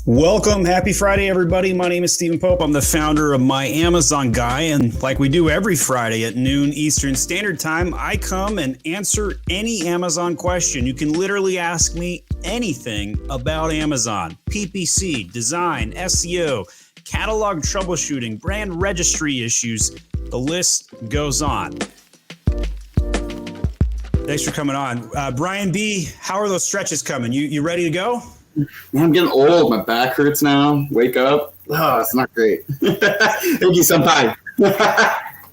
Welcome. Happy Friday, everybody. My name is Stephen Pope. I'm the founder of My Amazon Guy. And like we do every Friday at noon Eastern Standard Time, I come and answer any Amazon question. You can literally ask me anything about Amazon, PPC, design, SEO, catalog troubleshooting, brand registry issues. The list goes on. Thanks for coming on. Brian B., how are those stretches coming? You ready to go? I'm getting old. My back hurts now. Wake up. Oh, it's not great. Thank you sometime. You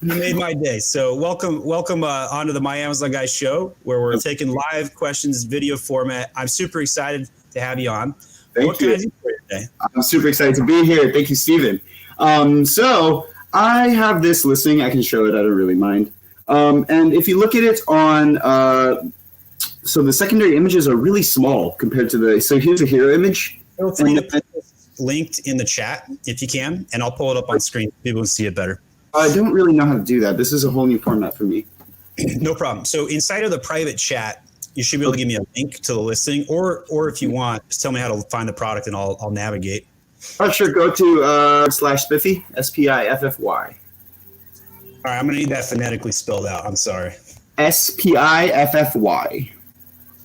made my day. So welcome onto the My Amazon Guy show, where we're taking live questions, video format. I'm super excited to have you on. Thank you. Can I do for you today? I'm super excited to be here. Thank you, Stephen. So I have this listing. I can show it. I don't really mind. And if you look at it on so the secondary images are really small compared to so here's a hero image. Feel free to put this linked in the chat if you can, and I'll pull it up on screen so people can see it better. I don't really know how to do that. This is a whole new format for me. No problem. So inside of the private chat, you should be able to give me a link to the listing, or if you want, just tell me how to find the product and I'll navigate. Sure. Go to /Spiffy, Spiffy. All right, I'm going to need that phonetically spelled out. I'm sorry. Spiffy.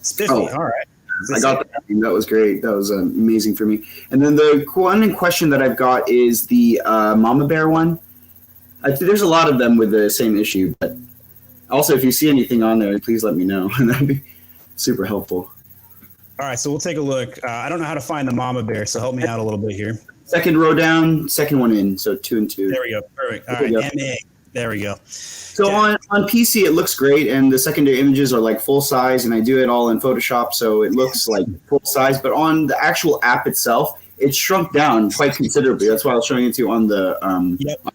Spiffy. All right. I got that. That was great. That was amazing for me. And then the one in question that I've got is the Mama Bear one. There's a lot of them with the same issue, but also if you see anything on there, please let me know. That'd be super helpful. All right, so we'll take a look. I don't know how to find the Mama Bear, so help me out a little bit here. Second row down, second one in, so 2 and 2. There we go. Perfect. All right, MA. There we go. So on PC, it looks great, and the secondary images are like full size, and I do it all in Photoshop, so it looks like full size. But on the actual app itself, it's shrunk down quite considerably. That's why I was showing it to you on the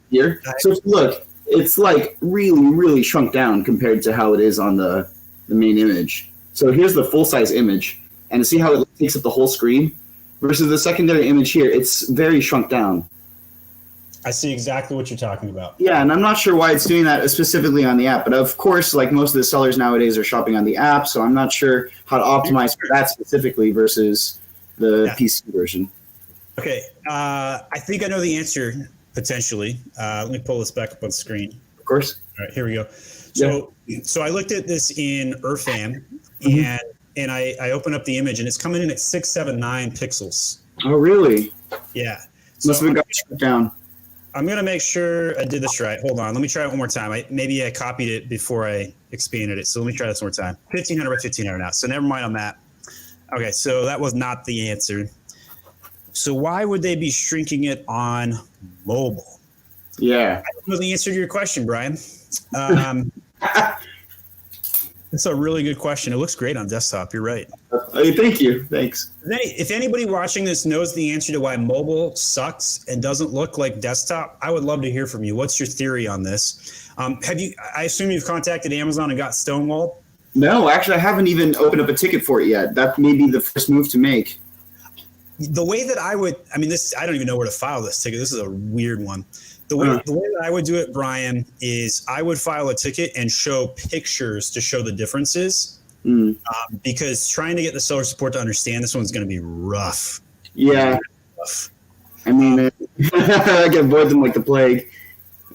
here. So look, it's like really, really shrunk down compared to how it is on the main image. So here's the full size image, and see how it takes up the whole screen versus the secondary image here. It's very shrunk down. I see exactly what you're talking about. Yeah, and I'm not sure why it's doing that specifically on the app. But of course, like most of the sellers nowadays are shopping on the app, so I'm not sure how to optimize for that specifically versus the PC version. Okay, I think I know the answer, potentially. Let me pull this back up on screen. Of course. All right, here we go. So I looked at this in Irfan, and I opened up the image, and it's coming in at 679 pixels. Oh, really? Yeah. Must have got shut down. I'm going to make sure I did this right. Hold on. Let me try it one more time. Maybe I copied it before I expanded it. So let me try this one more time. 1500 by 1500 now. So never mind on that. Okay, so that was not the answer. So why would they be shrinking it on mobile? Yeah. I don't know the answer to your question, Brian. That's a really good question. It looks great on desktop. You're right. Thank you. Thanks. If anybody watching this knows the answer to why mobile sucks and doesn't look like desktop, I would love to hear from you. What's your theory on this? I assume you've contacted Amazon and got stonewalled? No, actually, I haven't even opened up a ticket for it yet. That may be the first move to make. The way that I don't even know where to file this ticket. This is a weird one. The way that I would do it, Brian, is I would file a ticket and show pictures to show the differences. Because trying to get the seller support to understand this one's going to be rough. Yeah. Rough. I mean, I can avoid them like the plague.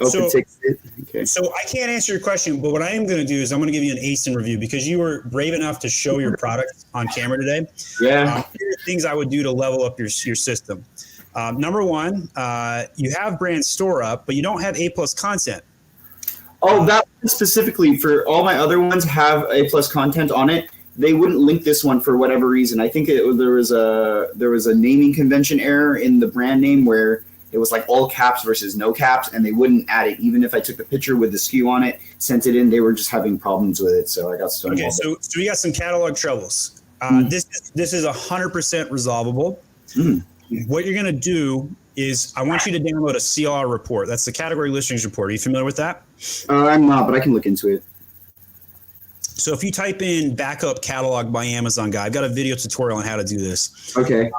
Okay. So I can't answer your question, but what I am going to do is I'm going to give you an ASIN review because you were brave enough to show your product on camera today. Yeah. Here are things I would do to level up your system. Number one, you have brand store up, but you don't have A+ content. Oh, that specifically for all my other ones have A+ content on it. They wouldn't link this one for whatever reason. I think there was a naming convention error in the brand name where it was like all caps versus no caps, and they wouldn't add it. Even if I took the picture with the SKU on it, sent it in, they were just having problems with it. So I got stonewalled. Okay, so we got some catalog troubles. This is 100% resolvable. What you're going to do is I want you to download a CLR report. That's the category listings report. Are you familiar with that? I'm not, but I can look into it. So if you type in backup catalog by Amazon Guy, I've got a video tutorial on how to do this. Okay.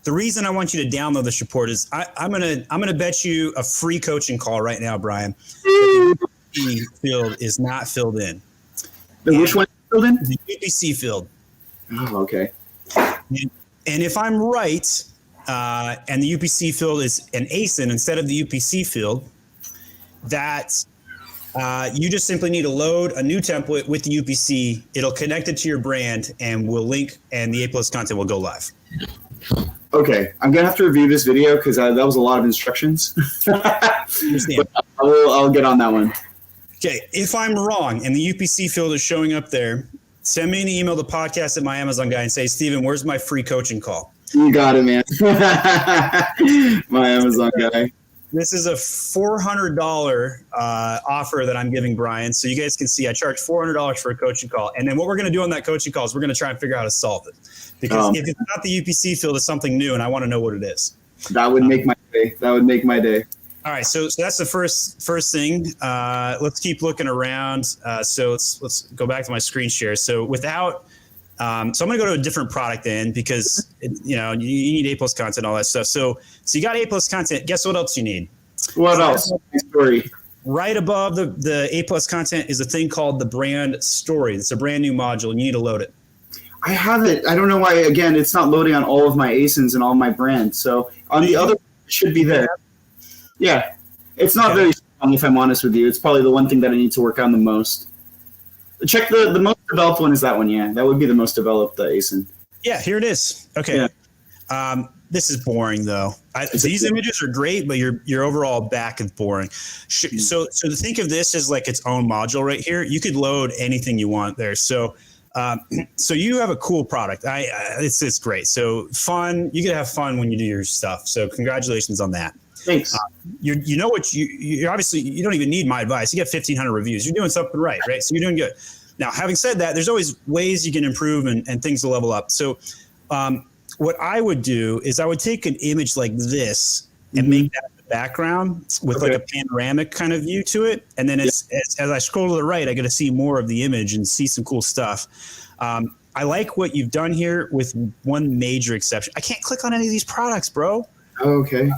The reason I want you to download this report is I'm gonna bet you a free coaching call right now, Brian. The field is not filled in. Which one is filled in? The UPC field. Oh, okay. And if I'm right, and the UPC field is an ASIN instead of the UPC field, that you just simply need to load a new template with the UPC. It'll connect it to your brand, and we'll link, and the A+ content will go live. Okay, I'm gonna have to review this video because that was a lot of instructions. But I'll get on that one. Okay, if I'm wrong and the UPC field is showing up there, send me an email to podcast@myamazonguy and say, Steven, where's my free coaching call? You got it, man. My Amazon guy. This is a $400 offer that I'm giving Brian. So you guys can see I charge $400 for a coaching call. And then what we're going to do on that coaching call is we're going to try and figure out how to solve it. Because if it's not the UPC field, it's something new, and I want to know what it is. That would make my day. That would make my day. All right, so that's the first thing. Let's keep looking around. So let's go back to my screen share. So without so I'm going to go to a different product then, because you need A+ content, all that stuff. So you got A+ content. Guess what else you need? What else? Story. Right above the A+ content is a thing called the brand story. It's a brand new module, and you need to load it. I have it. I don't know why. Again, it's not loading on all of my ASINs and all my brands. So on the other, it should be there. Yeah, it's not very strong, if I'm honest with you. It's probably the one thing that I need to work on the most. Check the most developed one is that one. Yeah, that would be the most developed ASIN. Yeah, here it is. Okay. Yeah. This is boring though. These images are great, but your overall back is boring. So to think of this as like its own module right here, you could load anything you want there. So you have a cool product. It's great. So fun. You can have fun when you do your stuff. So congratulations on that. Thanks. You know what you obviously you don't even need my advice. You get 1,500 reviews. You're doing something right? So you're doing good. Now, having said that, there's always ways you can improve and things to level up. So what I would do is I would take an image like this and make that the background with like a panoramic kind of view to it. And then as I scroll to the right, I get to see more of the image and see some cool stuff. I like what you've done here with one major exception. I can't click on any of these products, bro. Okay.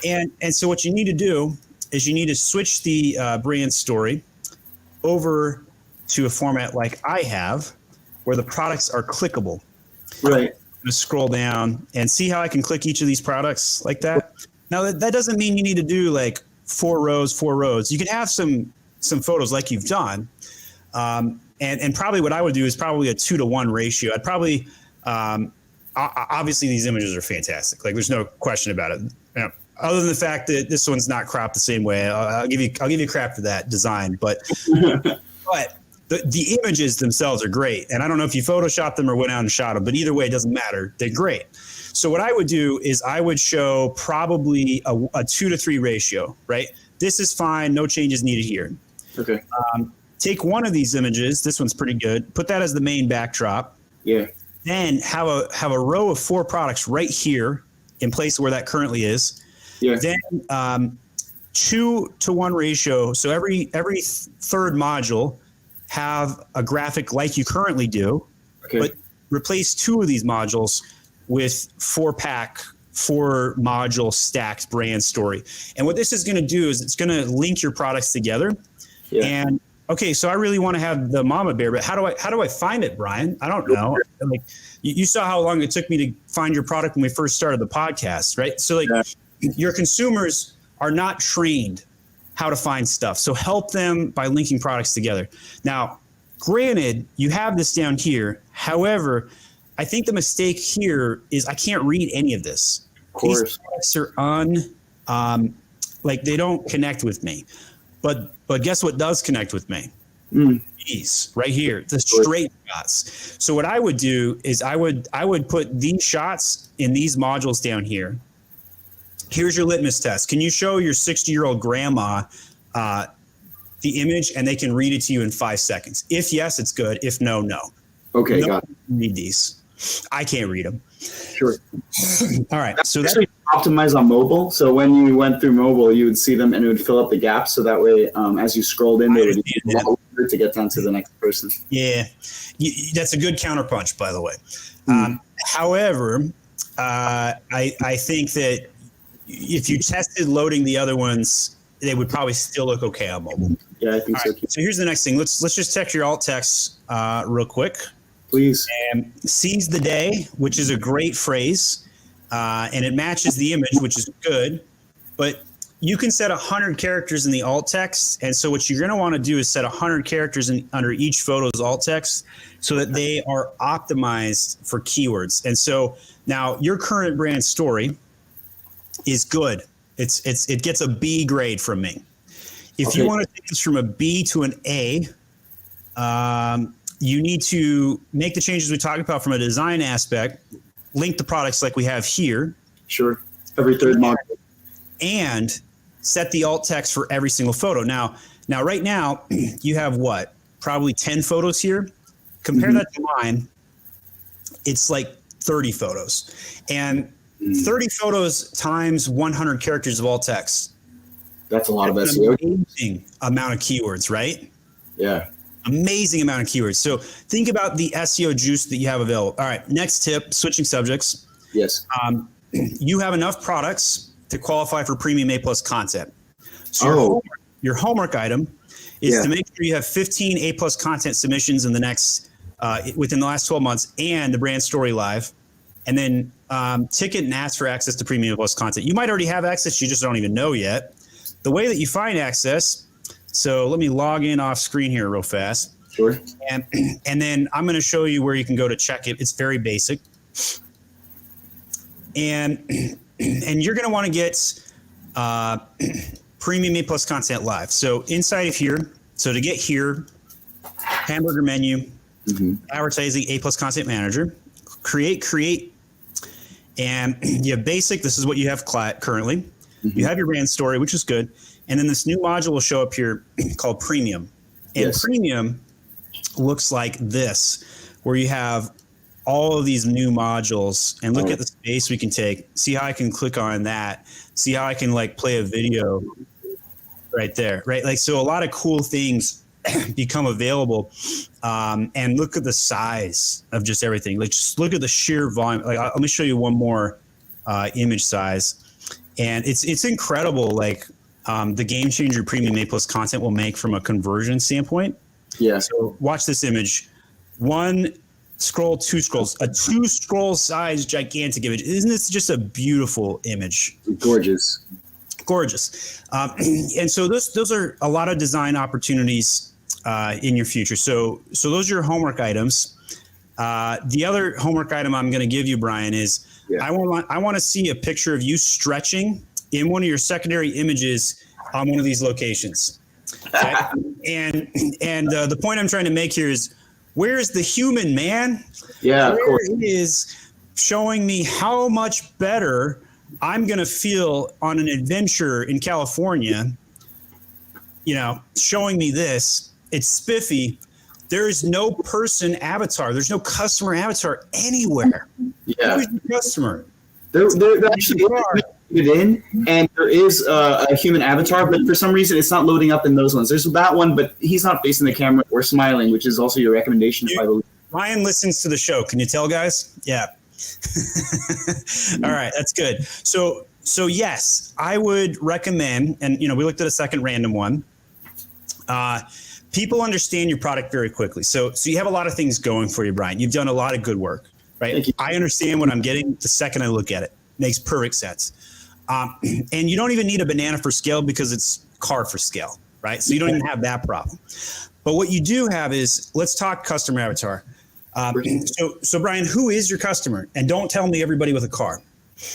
And so what you need to do is you need to switch the brand story over to a format like I have, where the products are clickable. Right. I'm going to scroll down and see how I can click each of these products like that. Now, that doesn't mean you need to do like 4 rows. You can have some photos like you've done. And probably what I would do is probably a 2-to-1 ratio. I'd probably obviously these images are fantastic. Like there's no question about it. Other than the fact that this one's not cropped the same way, I'll give you crap for that design. But the images themselves are great. And I don't know if you photoshopped them or went out and shot them, but either way, it doesn't matter. They're great. So what I would do is I would show probably a 2-to-3 ratio, right? This is fine. No changes needed here. Okay. Take one of these images. This one's pretty good. Put that as the main backdrop. Yeah. Then have a row of 4 products right here in place where that currently is. Yeah. Then 2-to-1 ratio. So every third module have a graphic like you currently do, but replace 2 of these modules with 4-pack, 4 module stacked brand story. And what this is going to do is it's going to link your products together. Yeah. And okay, so I really want to have the mama bear, but how do I find it, Brian? I don't know. Like you saw how long it took me to find your product when we first started the podcast, right? So like your consumers are not trained how to find stuff. So help them by linking products together. Now, granted, you have this down here. However, I think the mistake here is I can't read any of this. Of course. These products are like they don't connect with me. But guess what does connect with me? These right here, the straight shots. So what I would do is I would put these shots in these modules down here. Here's your litmus test. Can you show your 60-year-old grandma the image and they can read it to you in 5 seconds? If yes, it's good. If no, no. Okay, got it. Read these. I can't read them. Sure. All right. So that's optimized on mobile. So when you went through mobile, you would see them and it would fill up the gaps. So that way, as you scrolled in, they would be longer to get down to the next person. Yeah, that's a good counterpunch, by the way. However, I think that if you tested loading the other ones, they would probably still look okay on mobile. Yeah, I think so. Right, so here's the next thing. Let's just check your alt text real quick. Please. Seize the day, which is a great phrase. and it matches the image, which is good. But you can set 100 characters in the alt text. And so what you're going to want to do is set 100 characters under each photo's alt text so that they are optimized for keywords. And so now your current brand story is good. It gets a B grade from me. If you want to take this from a B to an A, you need to make the changes we talked about from a design aspect, link the products like we have here. Sure. Every third module. And set the alt text for every single photo. Now right now, you have what? Probably 10 photos here. Compare that to mine. It's like 30 photos. And 30 photos times 100 characters of alt text. That's a lot of SEO. Amazing amount of keywords, right? Yeah. Amazing amount of keywords. So think about the SEO juice that you have available. All right, next tip, switching subjects. Yes. You have enough products to qualify for premium A+ content. So your homework item is to make sure you have 15 A+ content submissions in the next within the last 12 months and the brand story live. And then ticket and ask for access to premium A+ content. You might already have access, you just don't even know yet. The way that you find access, so let me log in off screen here real fast. Sure. And then I'm going to show you where you can go to check it. It's very basic. And you're going to want to get premium A+ content live. So inside of here, so to get here, hamburger menu, advertising A+ content manager, create, and you have basic. This is what you have currently. You have your brand story, which is good. And then this new module will show up here called premium. And premium looks like this, where you have all of these new modules, and look at the space we can take. See how I can click on that. See how I can like play a video right there, right? Like, so a lot of cool things become available. And look at the size of just everything. Like, just look at the sheer volume. Like, let me show you one more image size. And it's incredible, like the game changer premium A+ content will make from a conversion standpoint. Yeah. So watch this image. One scroll, two scrolls, a 2 scroll size gigantic image. Isn't this just a beautiful image? Gorgeous. And so those are a lot of design opportunities in your future. So those are your homework items. The other homework item I'm going to give you, Brian, is I want to see a picture of you stretching in one of your secondary images on one of these locations. Okay? and the point I'm trying to make here is, where is the human, man? Yeah, Where is showing me how much better I'm going to feel on an adventure in California, showing me this. It's Spiffy. There is no person avatar. There's no customer avatar anywhere. Yeah. Who's the customer? They're actually in, and there is a human avatar, but for some reason it's not loading up in those ones. There's that one, but he's not facing the camera or smiling, which is also your recommendation. Ryan listens to the show. Can you tell, guys? Yeah. All right, that's good. So yes, I would recommend, and we looked at a second random one. People understand your product very quickly. So you have a lot of things going for you, Brian. You've done a lot of good work, right? I understand what I'm getting the second I look at it. Makes perfect sense. And you don't even need a banana for scale because it's car for scale, right? So you don't even have that problem. But what you do have is, let's talk customer avatar. So Brian, who is your customer? And don't tell me everybody with a car.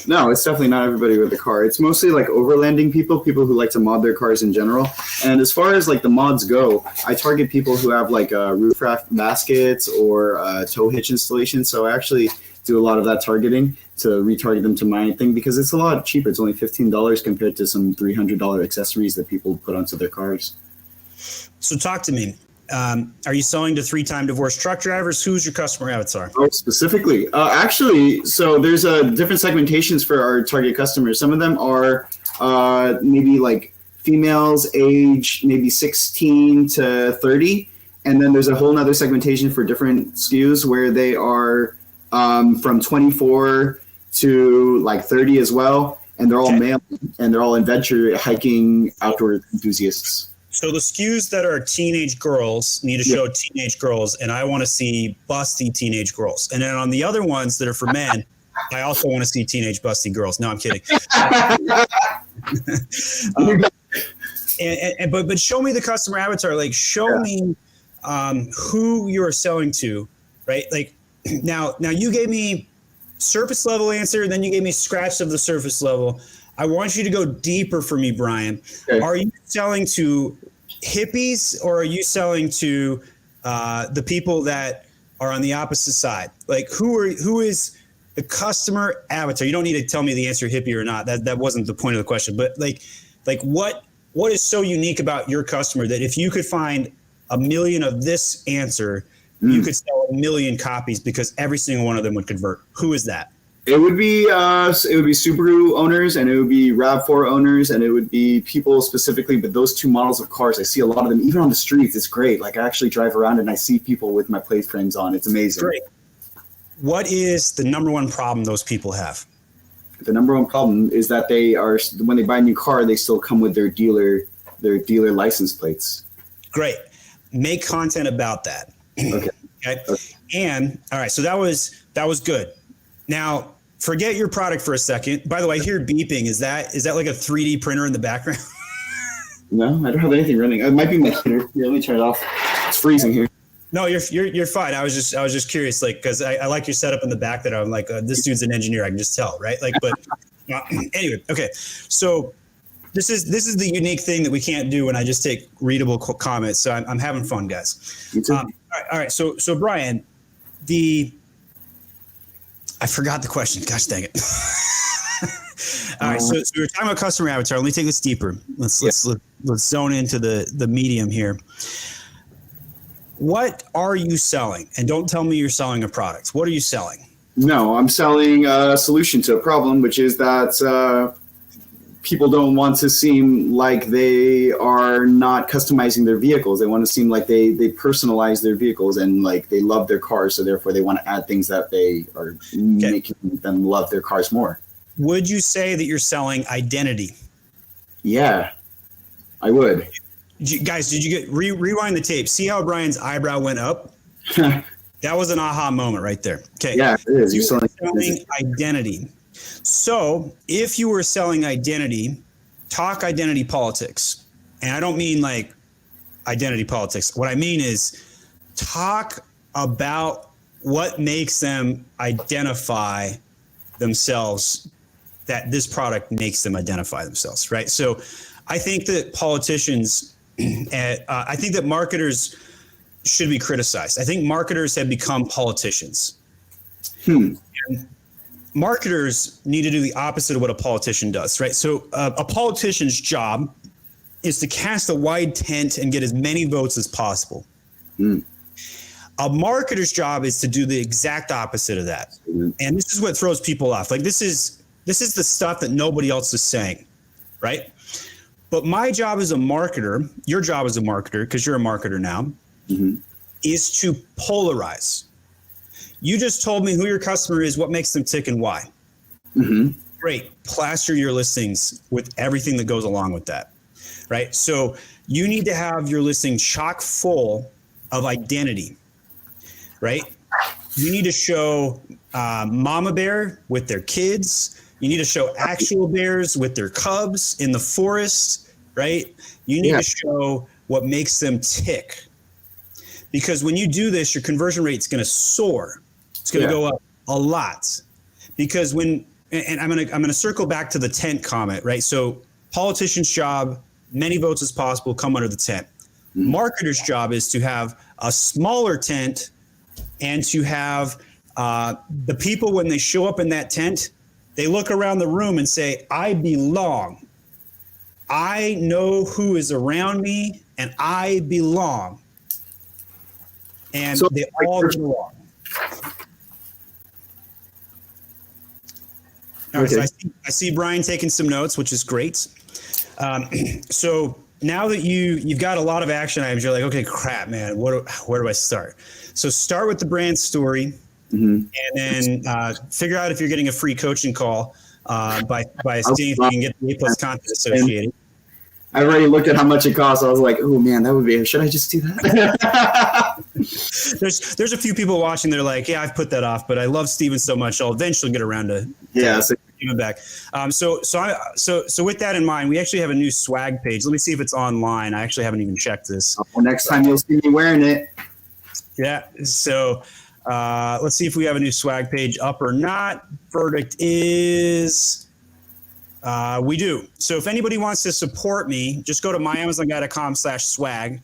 No, it's definitely not everybody with a car. It's mostly like overlanding people who like to mod their cars in general. And as far as like the mods go, I target people who have like roof rack baskets or tow hitch installations. So I actually do a lot of that targeting to retarget them to my thing because it's a lot cheaper. It's only $15 compared to some $300 accessories that people put onto their cars. So talk to me. Are you selling to 3-time divorced truck drivers? Who's your customer avatar? Oh, specifically, actually, so there's different segmentations for our target customers. Some of them are maybe like females, age maybe 16 to 30, and then there's a whole nother segmentation for different SKUs where they are from 24 to like 30 as well, and they're all male, and they're all adventure, hiking, outdoor enthusiasts. So the SKUs that are teenage girls need to show teenage girls, and I want to see busty teenage girls. And then on the other ones that are for men, I also want to see teenage busty girls. No, I'm kidding. But show me the customer avatar. Like, show me who you're selling to, right? Like, now you gave me surface level answer, and then you gave me scratch of the surface level. I want you to go deeper for me, Brian. Okay. Are you selling to hippies, or are you selling to the people that are on the opposite side? Like, who is the customer avatar? You don't need to tell me the answer, hippie or not. That wasn't the point of the question. But like what is so unique about your customer that if you could find 1 million of this answer, you could sell 1 million copies because every single one of them would convert? Who is that? It would be Subaru owners, and it would be RAV4 owners, and it would be people specifically, but those two models of cars, I see a lot of them, even on the streets. It's great. Like, I actually drive around and I see people with my plate frames on. It's amazing. Great. What is the number one problem those people have? The number one problem is that when they buy a new car, they still come with their dealer license plates. Great. Make content about that. Okay. And all right, so that was good. Now, forget your product for a second. By the way, I hear beeping. Is that like a 3D printer in the background? No, I don't have anything running. It might be my heater. Yeah, let me turn it off. It's freezing here. No, you're fine. I was just curious, like, because I like your setup in the back. That I'm like, this dude's an engineer. I can just tell, right? Like, but anyway, okay. So this is the unique thing that we can't do when I just take readable comments. So I'm having fun, guys. Me too. All right. So Brian, I forgot the question. Gosh dang it. All right. So we're talking about customer avatar. Let me take this deeper. Let's zone into the medium here. What are you selling? And don't tell me you're selling a product. What are you selling? No, I'm selling a solution to a problem, which is that people don't want to seem like they are not customizing their vehicles. They want to seem like they personalize their vehicles, and like they love their cars. So therefore they want to add things that they are making them love their cars more. Would you say that you're selling identity? Yeah, I would. Guys, did you get rewind the tape? See how Brian's eyebrow went up? That was an aha moment right there. Okay. Yeah, it is. You're selling identity. So if you were selling identity, talk identity politics. And I don't mean like identity politics. What I mean is talk about what makes them identify themselves, that this product makes them identify themselves, right? So I think that politicians, I think that marketers should be criticized. I think marketers have become politicians. And marketers need to do the opposite of what a politician does, right? So a politician's job is to cast a wide tent and get as many votes as possible. A marketer's job is to do the exact opposite of that. And this is what throws people off. Like, this is the stuff that nobody else is saying, right? But my job as a marketer, your job as a marketer, because you're a marketer now, is to polarize. You just told me who your customer is, what makes them tick, and why. Great. Plaster your listings with everything that goes along with that, right? So you need to have your listing chock full of identity, right? You need to show mama bear with their kids. You need to show actual bears with their cubs in the forest, right? You need to show what makes them tick. Because when you do this, your conversion rate is going to soar. It's going to go up a lot. Because and I'm going to circle back to the tent comment, right? So politician's job, many votes as possible, come under the tent. Marketer's job is to have a smaller tent and to have the people, when they show up in that tent, they look around the room and say, I belong. I know who is around me, and I belong. And so they all belong. All right, so I see Brian taking some notes, which is great. So now that you've got a lot of action items, you're like, okay, crap, man, where do I start? So start with the brand story. And then figure out if you're getting a free coaching call by seeing if you can get the A+ content associated. I already looked at how much it costs. I was like, oh man, that would be. Should I just do that? There's a few people watching. They're like, yeah, I've put that off, but I love Steven so much, I'll eventually get around to giving back. So with that in mind, we actually have a new swag page. Let me see if it's online. I actually haven't even checked this. Well, next time you'll see me wearing it. Yeah. So let's see if we have a new swag page up or not. Verdict is we do. So if anybody wants to support me, just go to myamazonguy.com/swag.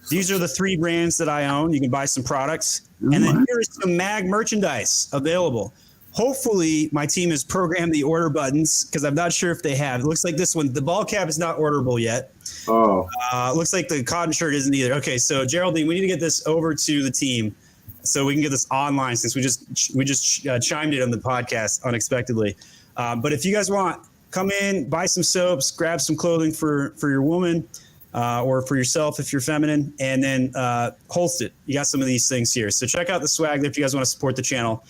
These are the 3 brands that I own. You can buy some products. And then here is some mag merchandise available. Hopefully my team has programmed the order buttons because I'm not sure if they have. It looks like this one, the ball cap is not orderable yet. Oh. Looks like the cotton shirt isn't either. Okay, so Geraldine, we need to get this over to the team so we can get this online since we just chimed in on the podcast unexpectedly. But if you guys want, come in, buy some soaps, grab some clothing for your woman. Or for yourself if you're feminine, and then host it. You got some of these things here. So check out the swag if you guys want to support the channel.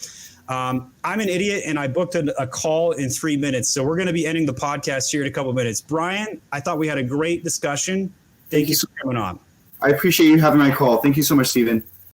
I'm an idiot, and I booked a call in 3 minutes. So we're going to be ending the podcast here in a couple of minutes. Brian, I thought we had a great discussion. Thank you for coming on. I appreciate you having my call. Thank you so much, Steven.